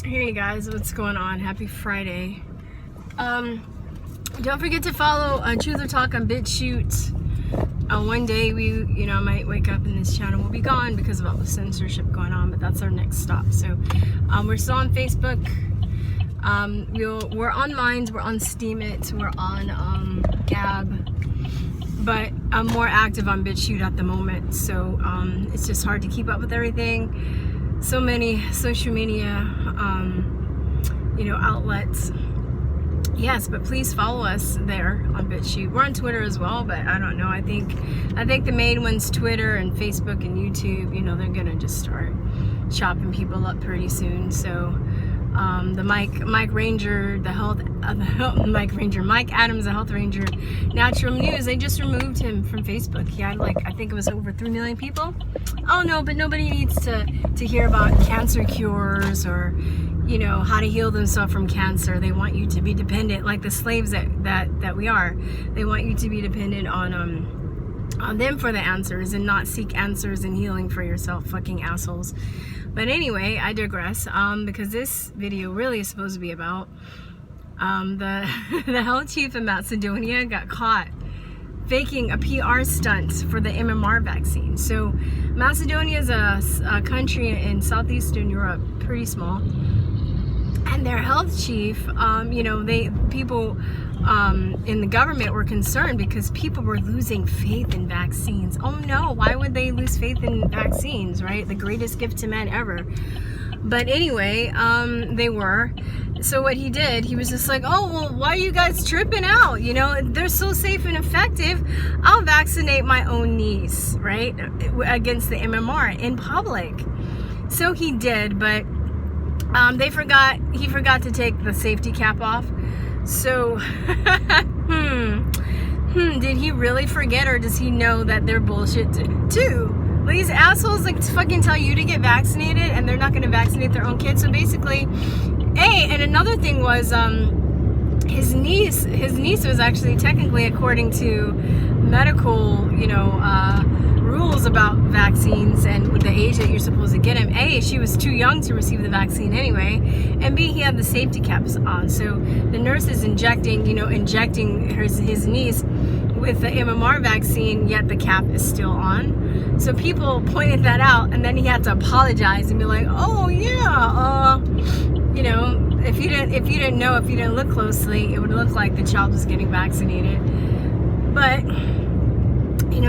Hey guys, what's going on? Happy Friday. Don't forget to follow Truth or Talk on BitChute. One day we, might wake up and this channel will be gone because of all the censorship going on, but that's our next stop. So we're still on Facebook. We're on Minds, we're on Steemit, we're on Gab, but I'm more active on BitChute at the moment. So it's just hard to keep up with everything. So many social media, outlets. Yes, but please follow us there on BitChute. We're on Twitter as well, but I don't know. I think the main ones, Twitter and Facebook and YouTube. They're gonna just start chopping people up pretty soon. So the Mike Ranger, Mike Adams, the Health Ranger, Natural News, they just removed him from Facebook. He had I think it was over 3 million people. Oh no, but nobody needs to hear about cancer cures or how to heal themselves from cancer. They want you to be dependent, like the slaves that we are. They want you to be dependent on them for the answers and not seek answers and healing for yourself, fucking assholes. But anyway, I digress, because this video really is supposed to be about the health chief in Macedonia got caught faking a PR stunt for the MMR vaccine. So Macedonia is a country in southeastern Europe, pretty small, and their health chief, people in the government were concerned because people were losing faith in vaccines. Oh no, why would they lose faith in vaccines, right? The greatest gift to man ever. But anyway, they were. So what he did, he was just like, oh, well, why are you guys tripping out? They're so safe and effective. I'll vaccinate my own niece, right? Against the MMR in public. So he did, but he forgot to take the safety cap off. So, did he really forget, or does he know that they're bullshit too? These assholes fucking tell you to get vaccinated and they're not going to vaccinate their own kids. So basically, and another thing was, his niece was actually technically, according to medical, rules about vaccines and the age that you're supposed to get him. A, she was too young to receive the vaccine anyway, and B, he had the safety caps on. So the nurse is injecting his niece with the MMR vaccine, yet the cap is still on. So people pointed that out, and then he had to apologize and be like, oh yeah, if you didn't look closely, it would look like the child was getting vaccinated, but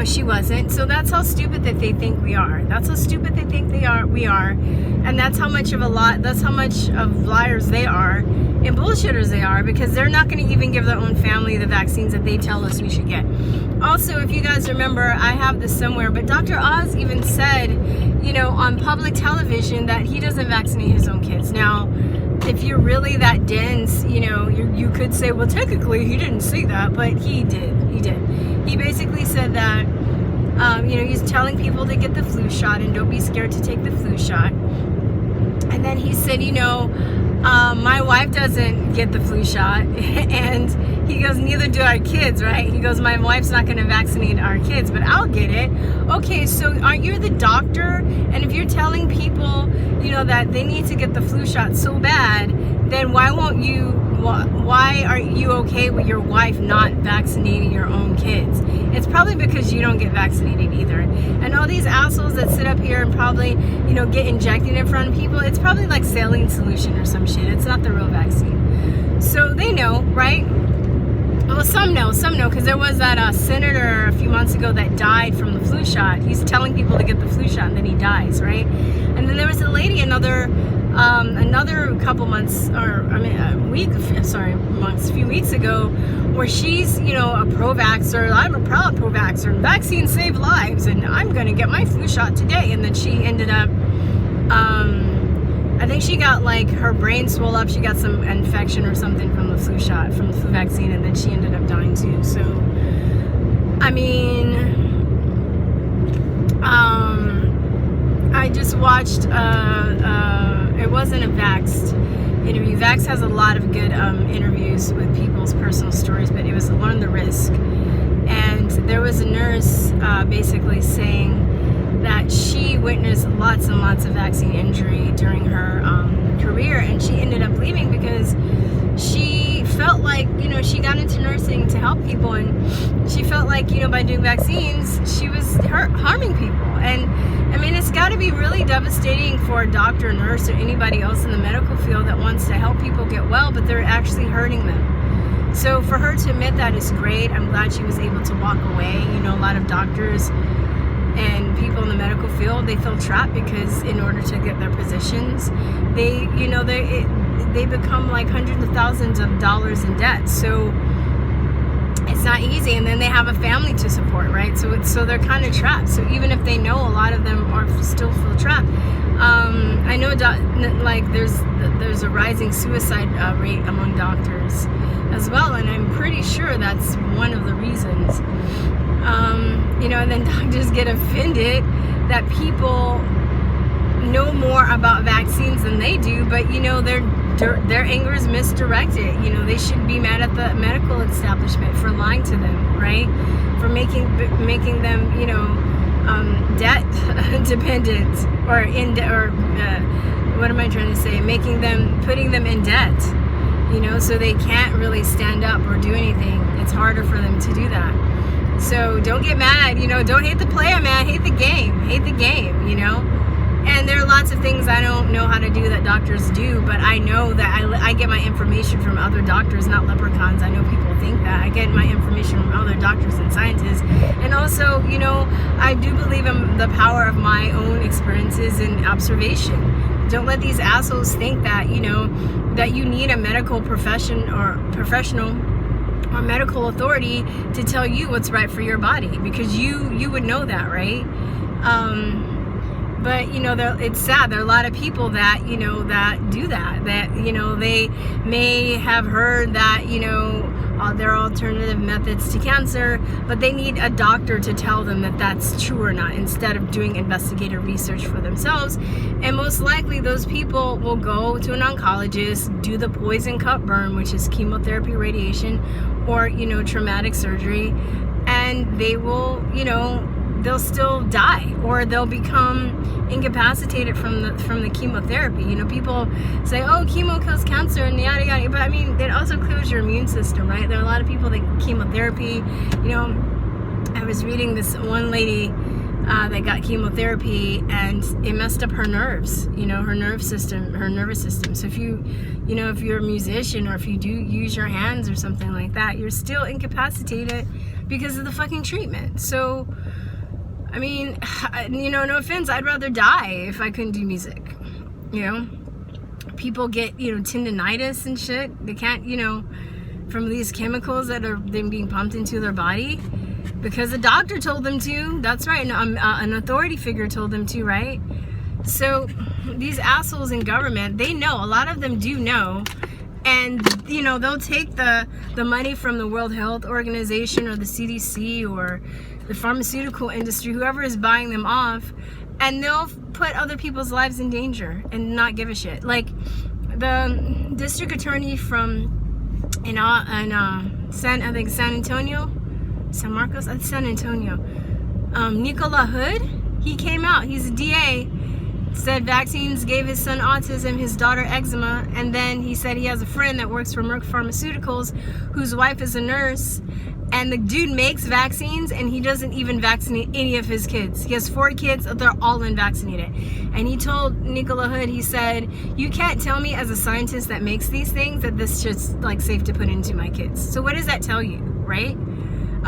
she wasn't. So that's how stupid that they think we are. That's how stupid they think we are, and that's how much of liars they are and bullshitters they are, because they're not going to even give their own family the vaccines that they tell us we should get. Also, if you guys remember, I have this somewhere, but Dr. Oz even said, on public television that he doesn't vaccinate his own kids. Now, if you're really that dense, you could say, well, technically he didn't say that, but he did. He basically said that, he's telling people to get the flu shot and don't be scared to take the flu shot. And then he said, my wife doesn't get the flu shot, and he goes, neither do our kids, right? He goes, my wife's not going to vaccinate our kids, but I'll get it. Okay, so aren't you the doctor? And if you're telling people, that they need to get the flu shot so bad, then why are you okay with your wife not vaccinating your own kids? It's probably because you don't get vaccinated either. And all these assholes that sit up here and probably, get injected in front of people, it's probably like saline solution or some shit. It's not the real vaccine. So they know, right? Well, some know, because there was that senator a few months ago that died from the flu shot. He's telling people to get the flu shot and then he dies, right? And then there was a lady another couple months, a few weeks ago, where she's, a pro-vaxxer. I'm a proud pro-vaxxer. Vaccines save lives, and I'm going to get my flu shot today. And then she ended up, I think she got her brain swelled up. She got some infection or something from the flu shot, from the flu vaccine, and then she ended up dying too. So, I mean, I just watched, it wasn't a Vaxxed interview. Vax has a lot of good interviews with people's personal stories, but it was Learn the Risk. And there was a nurse basically saying that she witnessed lots and lots of vaccine injury during her career, and she she got into nursing to help people, and she felt like, by doing vaccines, she was harming people. And I mean, it's got to be really devastating for a doctor, nurse, or anybody else in the medical field that wants to help people get well, but they're actually hurting them. So for her to admit that is great. I'm glad she was able to walk away. A lot of doctors and people in the medical field, they feel trapped because in order to get their positions, they become like hundreds of thousands of dollars in debt. So it's not easy, and then they have a family to support, right? So they're kind of trapped. So even if they know, a lot of them are still feel trapped. I know there's a rising suicide rate among doctors as well, and I'm pretty sure that's one of the reasons. And then doctors get offended that people know more about vaccines than they do, but their anger is misdirected. They should be mad at the medical establishment for lying to them, right? For making them, debt dependent, or what am I trying to say? Putting them in debt, so they can't really stand up or do anything. It's harder for them to do that. So don't get mad, don't hate the player, man. Hate the game, And there are lots of things I don't know how to do that doctors do, but I know that I get my information from other doctors, not leprechauns. I know people think that. I get my information from other doctors and scientists. And also, I do believe in the power of my own experiences and observation. Don't let these assholes think that, that you need a medical professional or medical authority to tell you what's right for your body, because you would know that, right? But it's sad. There are a lot of people that that do that. They may have heard that there are alternative methods to cancer, but they need a doctor to tell them that that's true or not, instead of doing investigative research for themselves. And most likely those people will go to an oncologist, do the poison cut burn, which is chemotherapy, radiation, or traumatic surgery, and they will they'll still die, or they'll become incapacitated from the chemotherapy. People say, oh, chemo kills cancer and yada yada, but I mean, it also kills your immune system, right? There are a lot of people that chemotherapy, I was reading this one lady that got chemotherapy, and it messed up her nerves, her nervous system. So if if you're a musician, or if you do use your hands or something like that, you're still incapacitated because of the fucking treatment. So I mean, no offense, I'd rather die if I couldn't do music. People get, tendinitis and shit. They can't, from these chemicals that are then being pumped into their body because the doctor told them to. That's right. An authority figure told them to, right? So these assholes in government, they know. A lot of them do know. And, they'll take the money from the World Health Organization or the CDC or the pharmaceutical industry, whoever is buying them off, and they'll put other people's lives in danger and not give a shit. Like the district attorney from San Antonio, Nicola Hood, he came out. He's a DA. Said vaccines gave his son autism, his daughter eczema, and then he said he has a friend that works for Merck Pharmaceuticals whose wife is a nurse, and the dude makes vaccines and he doesn't even vaccinate any of his kids. He has 4 kids, they're all unvaccinated. And he told Nicola Hood, he said, you can't tell me as a scientist that makes these things that this shit's like safe to put into my kids. So what does that tell you, right?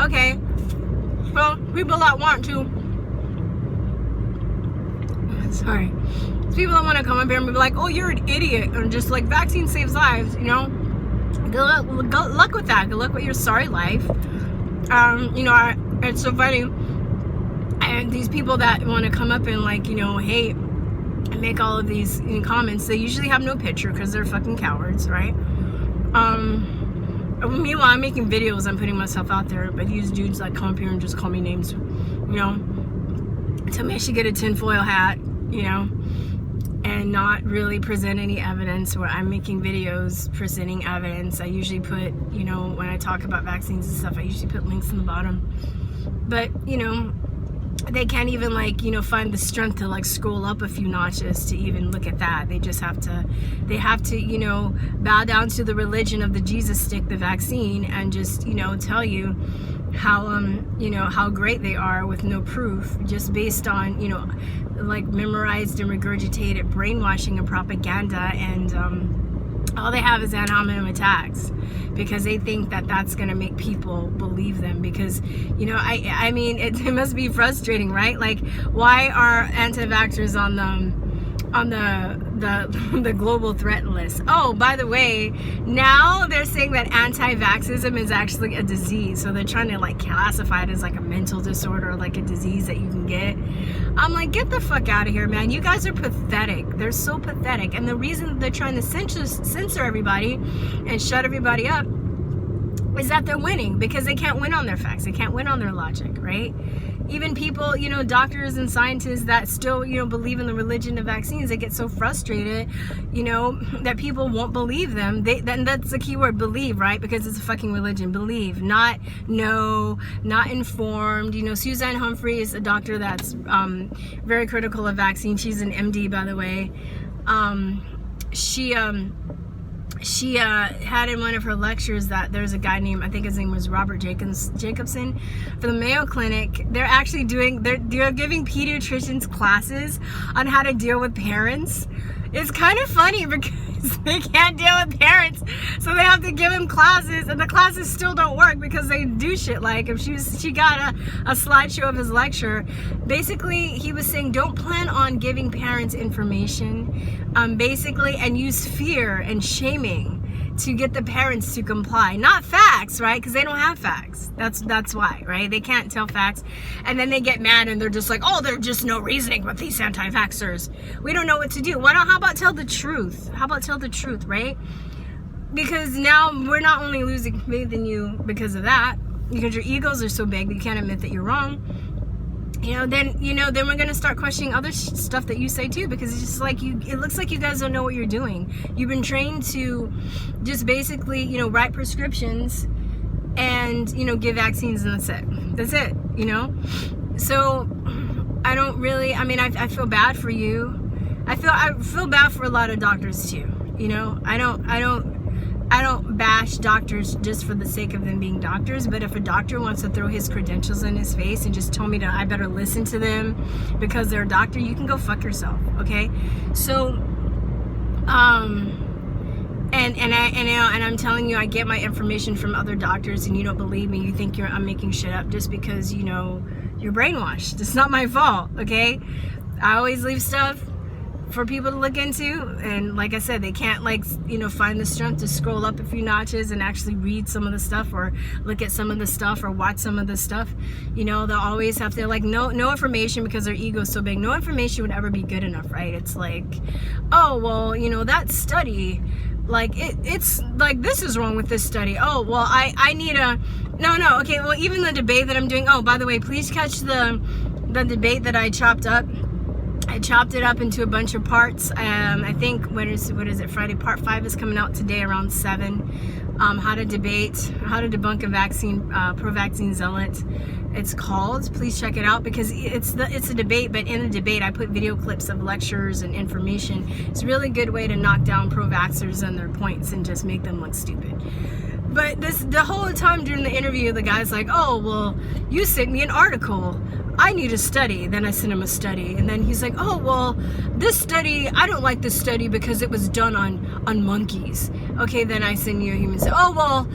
Okay, well, people that want to, sorry, people that want to come up here and be like, oh, you're an idiot, or just like vaccine saves lives, good luck with that. Good luck with your sorry life. It's so funny, and these people that want to come up and like hate and make all of these comments, they usually have no picture because they're fucking cowards, right? Meanwhile, I'm making videos, I'm putting myself out there, but these dudes like come up here and just call me names, tell me I should get a tinfoil hat, and not really present any evidence. Where I'm making videos presenting evidence, I usually put, when I talk about vaccines and stuff, I usually put links in the bottom. But they can't even like, you know, find the strength to like scroll up a few notches to even look at that. They just have to, you know, bow down to the religion of the Jesus stick, the vaccine, and just, you know, tell you how you know, how great they are with no proof, just based on, you know, like memorized and regurgitated brainwashing and propaganda. And all they have is ad hominem attacks, because they think that that's going to make people believe them. Because, you know, I mean, it must be frustrating, right? Like, why are anti-vaxxers on the global threat list? Oh, by the way, now they're saying that anti-vaxxism is actually a disease, so they're trying to like classify it as like a mental disorder, like a disease that you can get. I'm like, get the fuck out of here, man. You guys are pathetic. They're so pathetic. And the reason they're trying to censor everybody and shut everybody up is that they're winning, because they can't win on their facts, they can't win on their logic, right? Even people, you know, doctors and scientists that still, you know, believe in the religion of vaccines, they get so frustrated, you know, that people won't believe them. Then that's the key word, believe, right? Because it's a fucking religion. Believe, not know, not informed. You know, Suzanne Humphrey is a doctor that's very critical of vaccines. She's an MD, by the way. She had in one of her lectures that there's a guy named, I think his name was Robert Jacobson, for the Mayo Clinic. They're actually they're giving pediatricians classes on how to deal with parents. It's kind of funny because they can't deal with parents, so they have to give him classes, and the classes still don't work because they do shit like, if she got a slideshow of his lecture. Basically, he was saying don't plan on giving parents information, basically, and use fear and shaming to get the parents to comply, not facts, right? Because they don't have facts. That's why, right? They can't tell facts, and then they get mad and they're just like, oh, there's just no reasoning with these anti-vaxxers. We don't know what to do. How about tell the truth? How about tell the truth, right? Because now we're not only losing faith in you because of that, because your egos are so big that you can't admit that you're wrong. Then we're gonna start questioning other stuff that you say too, because it's just like it looks like you guys don't know what you're doing. You've been trained to just basically, write prescriptions and, give vaccines, and that's it, So I don't really, I feel bad for you. I feel bad for a lot of doctors too. I don't bash doctors just for the sake of them being doctors, but if a doctor wants to throw his credentials in his face and just told me that I better listen to them because they're a doctor, you can go fuck yourself, okay? So, and I'm telling you, I get my information from other doctors, and you don't believe me. You think I'm making shit up just because, you're brainwashed. It's not my fault, okay? I always leave stuff for people to look into, and like I said, they can't find the strength to scroll up a few notches and actually read some of the stuff or look at some of the stuff or watch some of the stuff. They'll always have to no information, because their ego is so big. No information would ever be good enough, right? It's like, oh well, that study, it's like, this is wrong with this study. Oh well, I need a no okay, well, even the debate that I'm doing, oh, by the way, please catch the debate that I chopped up. I chopped it up into a bunch of parts. I think, what is it, Friday? Part 5 is coming out today around 7. How to debunk a vaccine, pro-vaccine zealot. It's called. Please check it out, because it's a debate, but in the debate I put video clips of lectures and information. It's a really good way to knock down pro-vaxxers and their points and just make them look stupid. But the whole time during the interview, the guy's like, oh, well, you sent me an article. I need a study. Then I sent him a study. And then he's like, oh, well, this study, I don't like this study because it was done on monkeys. Okay, then I send you a human study. Oh, well,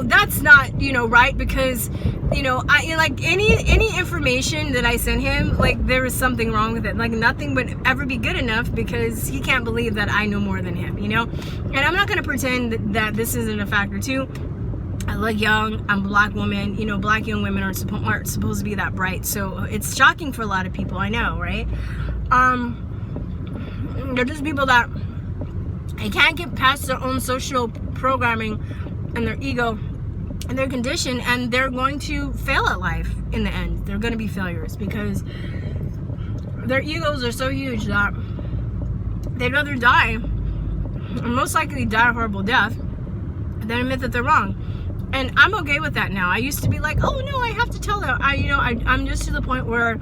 that's not, right, because, I like any information that I send him, there is something wrong with it. Nothing would ever be good enough, because he can't believe that I know more than him, And I'm not going to pretend that this isn't a factor too. I look young, I'm a black woman, black young women aren't supposed to be that bright, so it's shocking for a lot of people, I know, right? They're just people that they can't get past their own social programming and their ego and their condition, and they're going to fail at life in the end. They're going to be failures, because their egos are so huge that they'd rather die, or most likely die a horrible death, than admit that they're wrong. And I'm okay with that now. I used to be like, oh no, I have to tell them. I'm just to the point where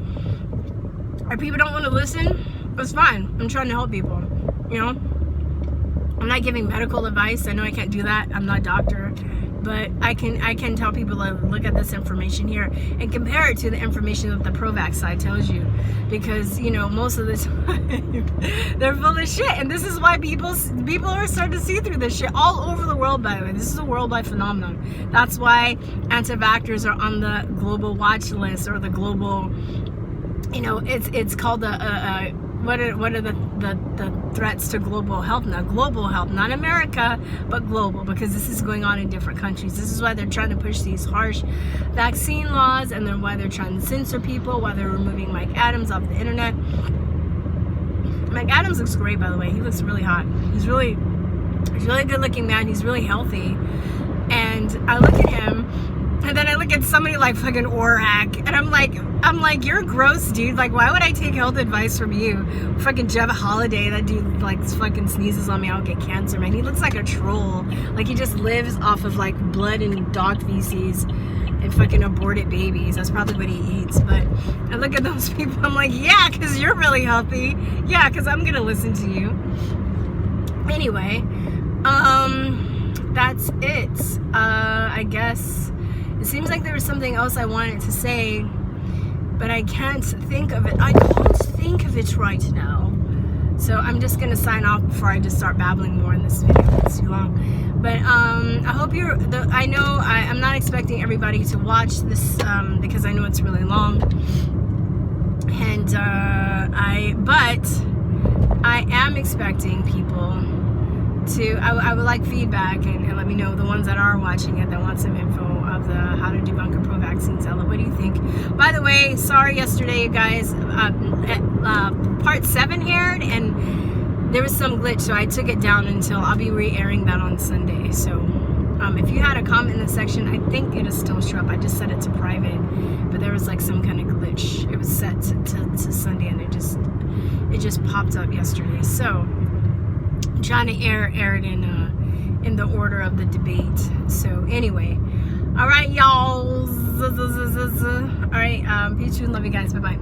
if people don't want to listen, it's fine. I'm trying to help people, you know. I'm not giving medical advice. I know I can't do that. I'm not a doctor. But I can tell people to look at this information here and compare it to the information that the pro-vax side tells you, because most of the time they're full of shit, and this is why people are starting to see through this shit all over the world. By the way, this is a worldwide phenomenon. That's why anti-vaxxers are on the global watch list, or the global, it's called the what are the threats to global health now? Global health, not America, but global, because this is going on in different countries. This is why they're trying to push these harsh vaccine laws, and then why they're trying to censor people, why they're removing Mike Adams off the internet. Mike Adams looks great, by the way. He looks really hot. He's really a good looking man. He's really healthy. And I look at him, and then I look at somebody like fucking Orak, and I'm like, you're gross, dude. Like, why would I take health advice from you? Fucking Jeff Holiday, that dude like fucking sneezes on me, I'll get cancer, man. He looks like a troll. Like, he just lives off of like blood and dog feces and fucking aborted babies. That's probably what he eats. But I look at those people, I'm like, yeah, because you're really healthy. Yeah, because I'm gonna listen to you. Anyway, that's it. I guess it seems like there was something else I wanted to say, but I can't think of it. I can't think of it right now. So I'm just gonna sign off before I just start babbling more in this video. It's too long. But I hope I know I'm not expecting everybody to watch this because I know it's really long. And but I am expecting people to, I would like feedback and let me know, the ones that are watching it that want some info of the how to debunk a pro-vaccine zealot. What do you think? By the way, sorry yesterday, you guys, part 7 aired and there was some glitch, so I took it down until I'll be re-airing that on Sunday. So if you had a comment in the section, I think it is still show up. I just set it to private, but there was like some kind of glitch. It was set to Sunday, and it just popped up yesterday. So I'm trying to air it in the order of the debate. So anyway, all right, y'all. All right, peace, love you guys. Bye bye.